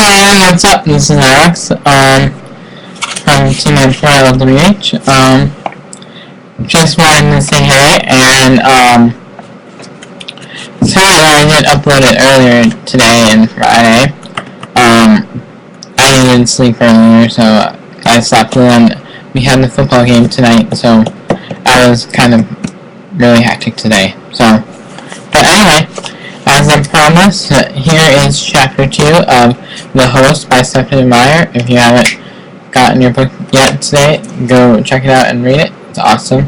Hey, what's up? This is Alex, from Team Editorial WH. Just wanted to say hey, and, sorry that I didn't upload it earlier today and Friday. I didn't sleep earlier, so I slept, and we had the football game tonight, so I was kind of really hectic today, so, but anyway, as I promised, here is Chapter 2 of The Host by Stephanie Meyer. If you haven't gotten your book yet today, go check it out and read it. It's awesome.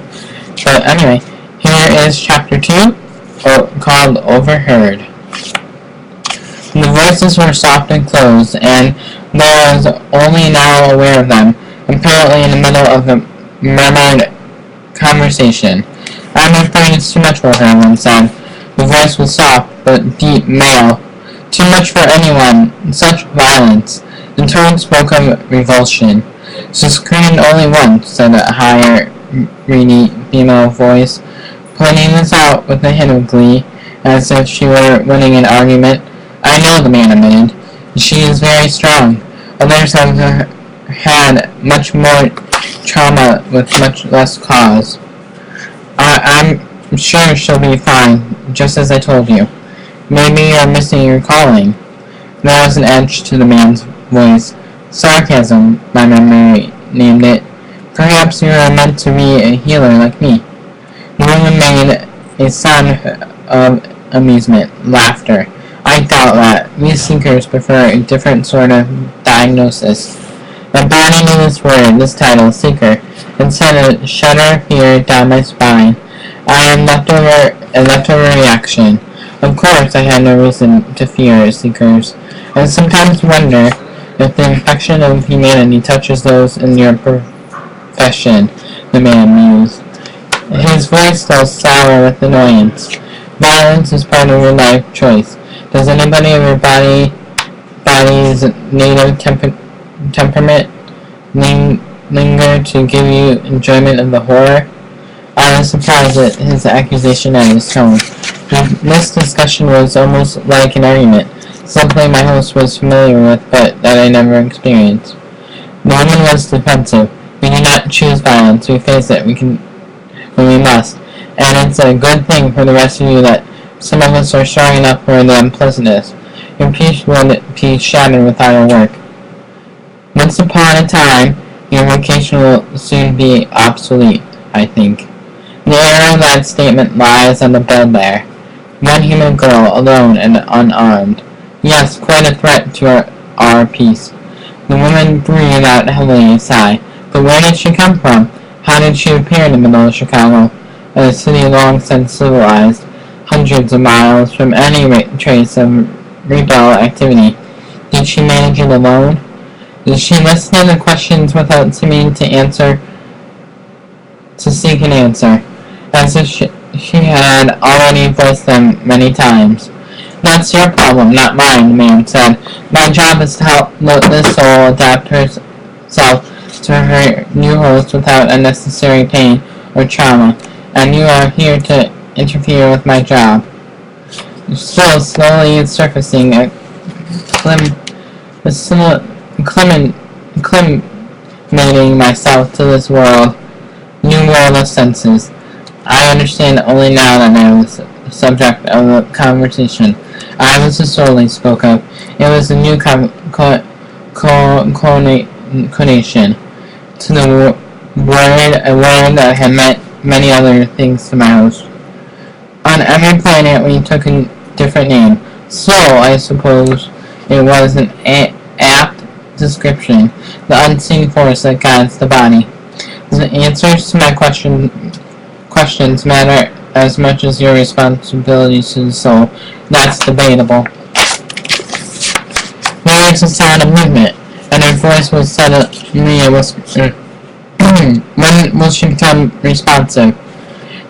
But anyway, here is Chapter 2, called Overheard. The voices were soft and close, and I was only now aware of them, apparently in the middle of a murmured conversation. "I'm afraid it's too much for her," one said. The voice was soft, but deep male. "Too much for anyone. Such violence." The tone spoke of revulsion. "She screamed only once," said a higher, reedy female voice, pointing this out with a hint of glee, as if she were winning an argument. "I know," the man admitted. "She is very strong. Others have had much more trauma with much less cause. I'm sure she'll be fine, just as I told you. Maybe you're missing your calling." There was an edge to the man's voice. "Sarcasm, my memory named it. Perhaps you are meant to be a healer like me." The woman made a sound of amusement, laughter. "I doubt that. We seekers prefer a different sort of diagnosis." The body knew this word, this title, seeker, and sent a shudder of fear down my spine. I am a leftover reaction. Of course, I had no reason to fear seekers. I sometimes wonder if the infection of humanity touches those in your profession, the man mused. His voice fell sour with annoyance. "Violence is part of your life choice. Does anybody of your body's native temperament linger to give you enjoyment of the horror?" I was surprised at his accusation and his tone. This discussion was almost like an argument, something my host was familiar with but that I never experienced. The woman was defensive. "We do not choose violence. We face it when we must. And it's a good thing for the rest of you that some of us are strong enough for the unpleasantness. Your peace would be shattered without our work. Once upon a time, your vocation will soon be obsolete, I think." The error of that statement lies on the bed there. One human girl, alone and unarmed. Yes, quite a threat to our peace. The woman breathed out heavily a sigh. But where did she come from? How did she appear in the middle of Chicago, a city long since civilized, hundreds of miles from any trace of rebel activity? Did she manage it alone? Did she listen to the questions without seeming to seek an answer, as if she had already voiced them many times? "That's your problem, not mine," the man said. "My job is to help this soul adapt herself to her new host without unnecessary pain or trauma, and you are here to interfere with my job." Still slowly surfacing, acclimating myself to this new world of senses. I understand only now that I was the subject of the conversation. I was the soul he spoke of. It was a new connotation to the word, a word that had meant many other things to my host. On every planet we took a different name. Soul, I suppose it was an apt description, the unseen force that guides the body. The answers to my questions matter as much as your responsibilities to the soul. That's debatable. There was a sound of movement, and her voice was suddenly a whisper. When will she become responsive?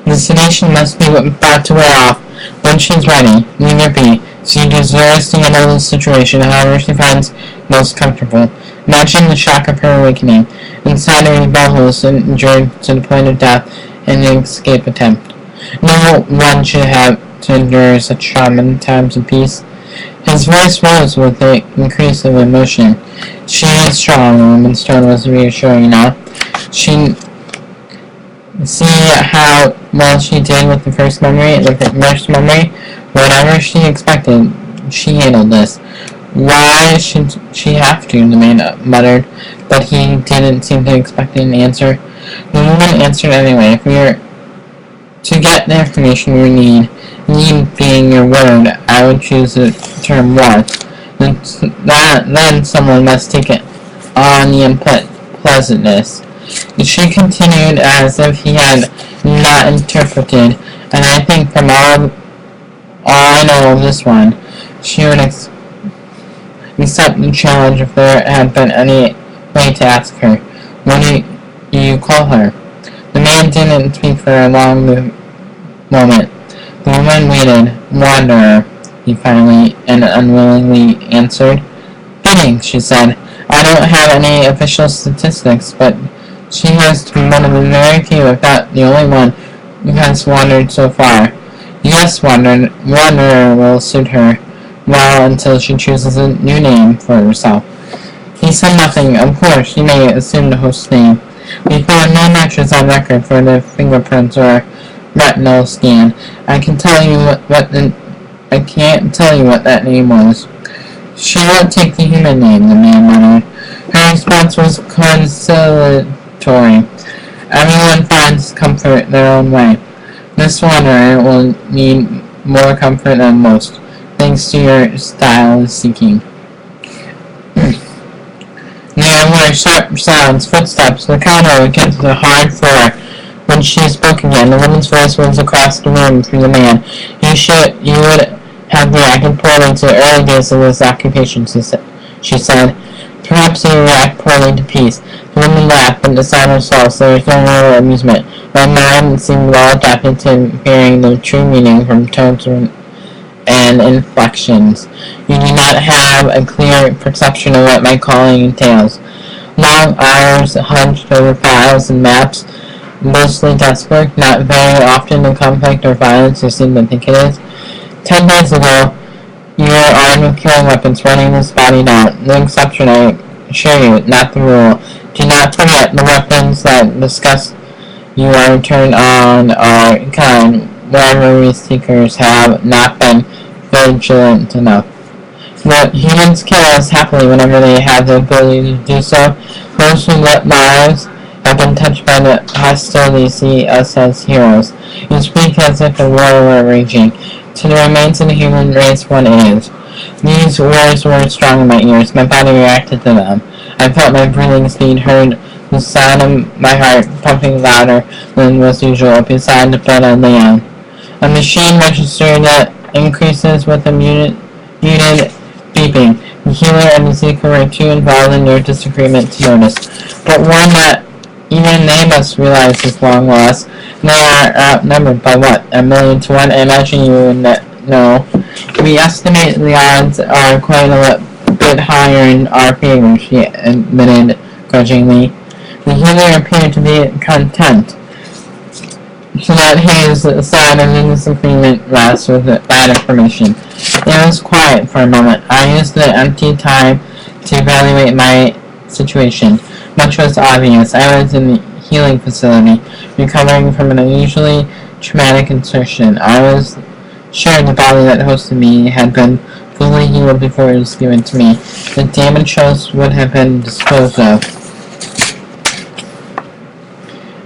The sedation must be about to wear off. When she's ready, leave her be. She deserves to handle the situation however she finds most comfortable. Imagine the shock of her awakening. Inside her bubbles endured to the point of death in an escape attempt. No one should have to endure such trauma in times of peace. His voice rose with the increase of emotion. She is strong, the woman's tone was reassuring now. She see how well she did with the first memory, whatever she expected, she handled this. Why should she have to? The man muttered, but he didn't seem to expect an answer. The woman answered anyway. If we are to get the information we need being your word, I would choose the term want. Then someone must take it on the unpleasantness. She continued as if he had not interpreted, and I think from all I know of this one, she would accept the challenge if there had been any way to ask her. What do you call her? The man didn't speak for a long moment. The woman waited. Wanderer, he finally and unwillingly answered. Kidding, she said. I don't have any official statistics, but she has to be one of the very few, if not the only one, who has wandered so far. Yes, Wanderer will suit her well until she chooses a new name for herself. He said nothing. Of course, you may assume the host's name. We found no matches on record for the fingerprints or retinal scan. I can't tell you what that name was. She won't take the human name, the man muttered. Her response was conciliatory. Everyone finds comfort their own way. This wanderer will need more comfort than most, thanks to your style of seeking. There were sharp sounds, footsteps, the counter against the hard floor. When she spoke again, the woman's voice was across the room from the man. You would have reacted poorly to the early days of this occupation, she said. Perhaps you react poorly to peace. The woman laughed, but inside herself there was no real amusement. My mind seemed well adapted to hearing the true meaning from tones and inflections. You do not have a clear perception of what my calling entails. Long hours hunched over files and maps, mostly desk work, not very often the conflict or violence you seem to think it is. 10 days ago, you were armed with killing weapons, running this body down. The exception, I assure you, not the rule. Do not forget the weapons that discuss you are turned on are kind. Rivalry seekers have not been vigilant enough. But humans kill us happily whenever they have the ability to do so. Those who let lives have been touched by the hostility see us as heroes. You speak as if a war were raging. To the remains of the human race one is. These words were strong in my ears. My body reacted to them. I felt my breathing speed, heard the sound of my heart pumping louder than was usual beside the bed I lay on. A machine register that increases with a muted beeping. The healer and the seeker were too involved in their disagreement to notice, but one that even they must realize is long lost. They are outnumbered by what? 1,000,000 to 1? I imagine you would know. We estimate the odds are quite a bit higher in our favor, she admitted grudgingly. The healer appeared to be content to let his side of the disagreement rest with bad information. It was quiet for a moment. I used the empty time to evaluate my situation. Much was obvious. I was in the healing facility, recovering from an unusually traumatic insertion. I was sure the body that hosted me had been fully healed before it was given to me. The damaged cells would have been disposed of.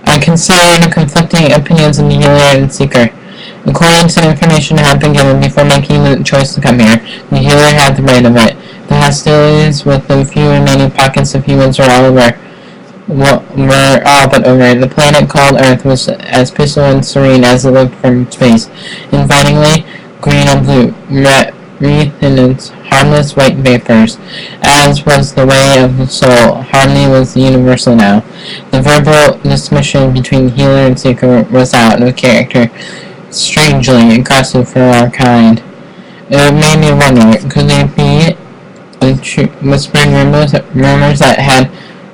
I considered the conflicting opinions of the healer and seeker. According to the information I had been given before making the choice to come here, the healer had the right of it. The hostilities with the few remaining pockets of humans were all but over. The planet called Earth was as peaceful and serene as it looked from space, invitingly green and blue, wreathed in its harmless white vapors. As was the way of the soul, harmony was universal now. The verbal dismission between healer and seeker was out of character, strangely aggressive for our kind. It made me wonder, could they be whispered rumors that had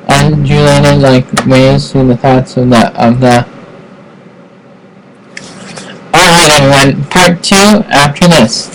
undulated like waves through the thoughts of the Alright everyone, part 2 after this.